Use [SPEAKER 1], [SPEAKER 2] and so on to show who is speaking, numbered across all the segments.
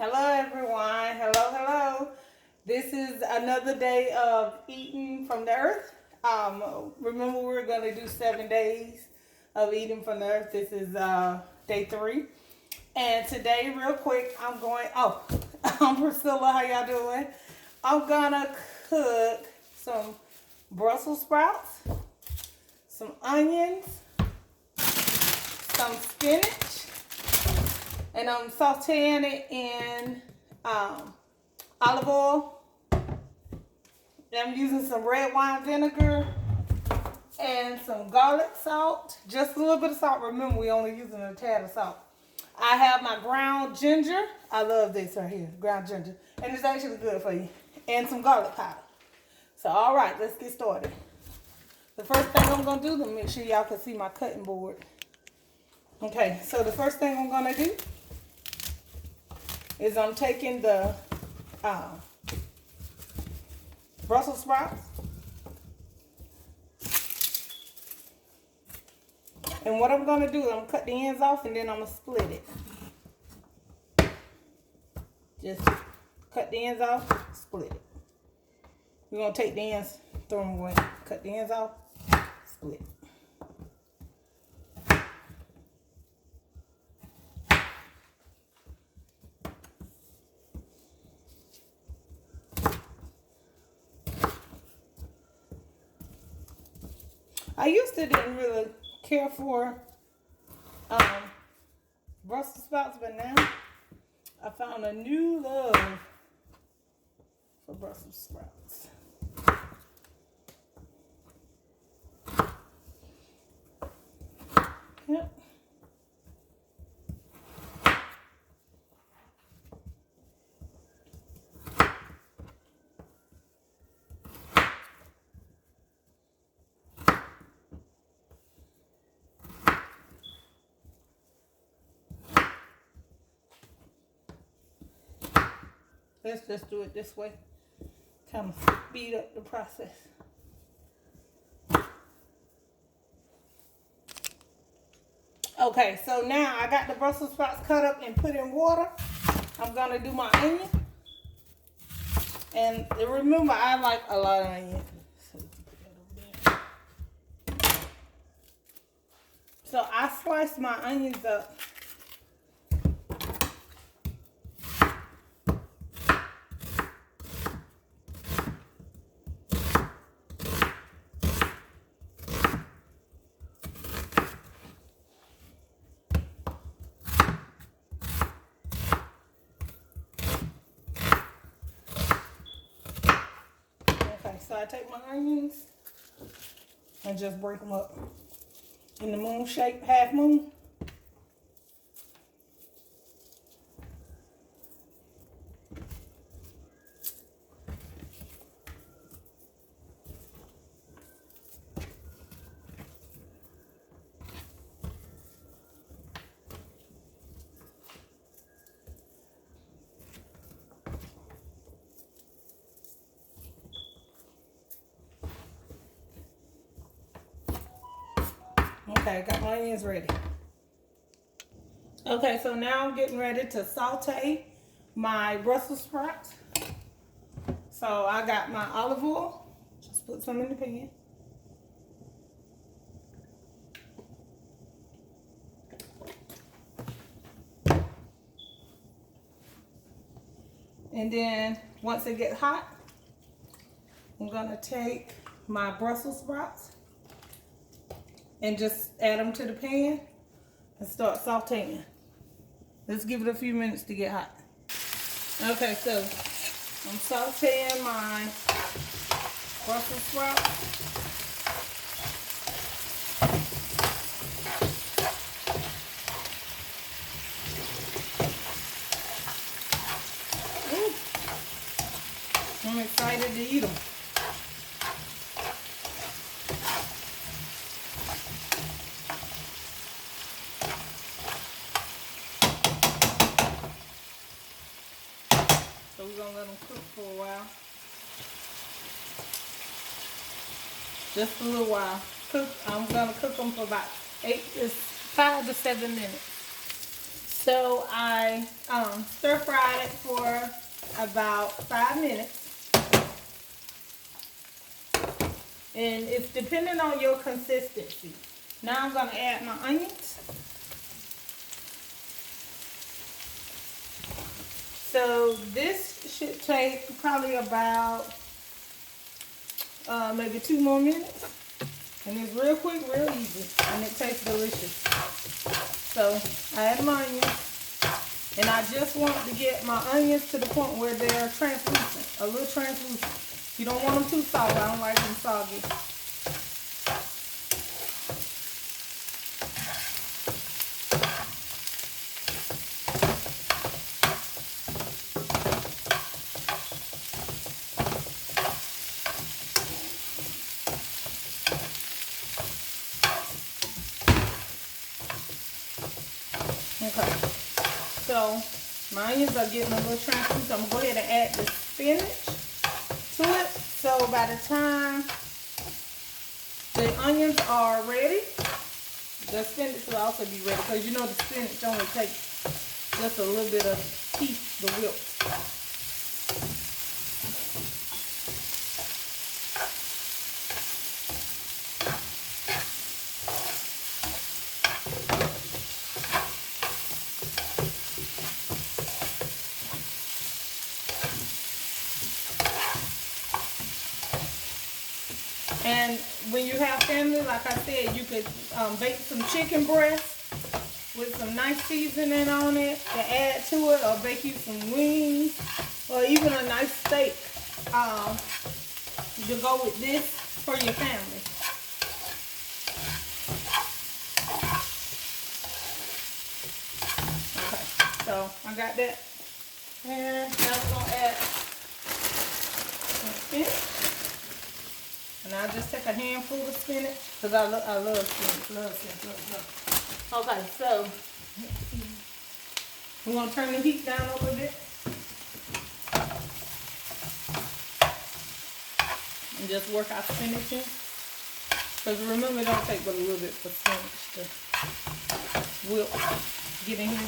[SPEAKER 1] Hello everyone. Hello, hello. This is another day of eating from the earth. Remember we were going to do 7 days of eating from the earth. This is day 3. And today, real quick, I'm Priscilla. How y'all doing? I'm going to cook some Brussels sprouts, some onions, some spinach, and I'm sauteing it in olive oil. I'm using some red wine vinegar and some garlic salt. Just a little bit of salt. Remember, we're only using a tad of salt. I have my ground ginger. I love this right here, ground ginger. And it's actually good for you. And some garlic powder. So, all right, let's get started. The first thing I'm going to do, to make sure y'all can see my cutting board. Okay, so the first thing I'm going to do is I'm taking the Brussels sprouts. And what I'm going to do is I'm going to cut the ends off and then I'm going to split it. Just cut the ends off, split it. We're going to take the ends, throw them away. Cut the ends off, split it. I used to didn't really care for Brussels sprouts, but now I found a new love for Brussels sprouts. Yep. Let's just do it this way. Kind of speed up the process. Okay, so now I got the Brussels sprouts cut up and put in water. I'm going to do my onion. And remember, I like a lot of onion. So I slice my onions up. So I take my onions and just break them up in the moon shape, half moon. Okay, got my onions ready. Okay, so now I'm getting ready to saute my Brussels sprouts. So I got my olive oil. Just put some in the pan. And then once it gets hot, I'm gonna take my Brussels sprouts and just add them to the pan and start sauteing. Let's give it a few minutes to get hot. Okay, so I'm sauteing my Brussels sprouts. I'm excited to eat them. So we're gonna let them cook for a while. Just a little while. I'm gonna cook them for about 5 to 7 minutes. So I stir fried it for about 5 minutes. And it's depending on your consistency. Now I'm going to add my onions. So this should take probably about maybe 2 more minutes. And it's real quick, real easy, and it tastes delicious. So I add my onions, and I just want to get my onions to the point where they're translucent, a little translucent. You don't want them too soggy. I don't like them soggy. Okay, so my onions are getting a little translucent. I'm going to go ahead and add the spinach to it. So by the time the onions are ready, the spinach will also be ready, because you know the spinach only takes just a little bit of heat to wilt. And when you have family, like I said, you could bake some chicken breast with some nice seasoning on it to add to it, or bake you some wings, or even a nice steak to go with this for your family. Okay, so I got that. And now we're going to add some spinach. And I'll just take a handful of spinach, because I love spinach, love. Okay, so we're going to turn the heat down a little bit. And just work our spinach in. Because remember, it don't take but a little bit for spinach to wilt, get in here.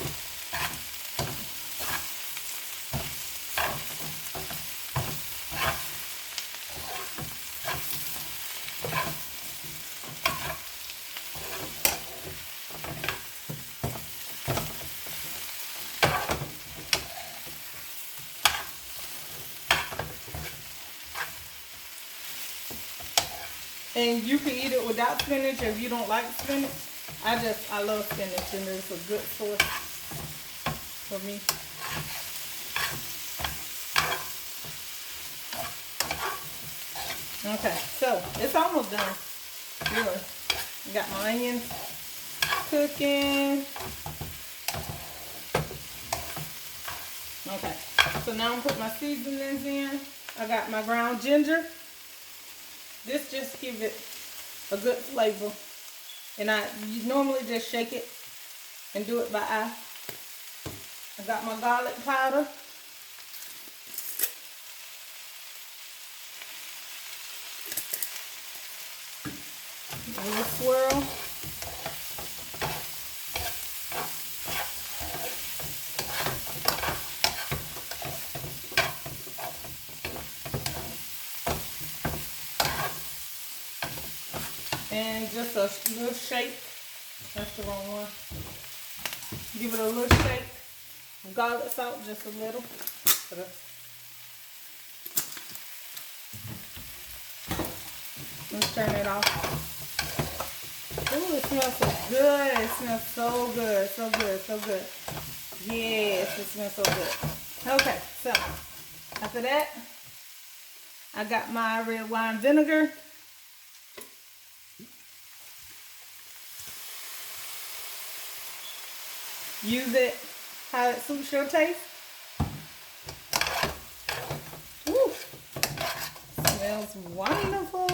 [SPEAKER 1] And you can eat it without spinach if you don't like spinach. I love spinach, and it's a good source for me. Okay, so it's almost done. Really. I got my onions cooking. Okay, so now I'm putting my seasonings in. I got my ground ginger. This just gives it a good flavor. And you normally just shake it and do it by eye. I got my garlic powder. A little swirl. And just a little shake. That's the wrong one. Give it a little shake. Garlic salt, just a little. Let's turn it off. Ooh, it smells so good. It smells so good. So good. So good. Yes, it smells so good. Okay, so after that, I got my red wine vinegar. Use it how it suits your taste. Woo! Smells wonderful.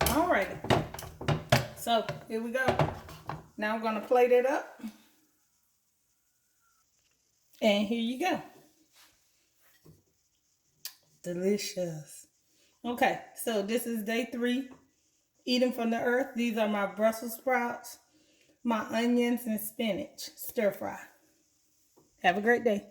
[SPEAKER 1] Alrighty. So here we go. Now I'm gonna plate it up. And here you go. Delicious. Okay, so this is day 3. Eating from the earth. These are my Brussels sprouts, my onions, and spinach. Stir fry. Have a great day.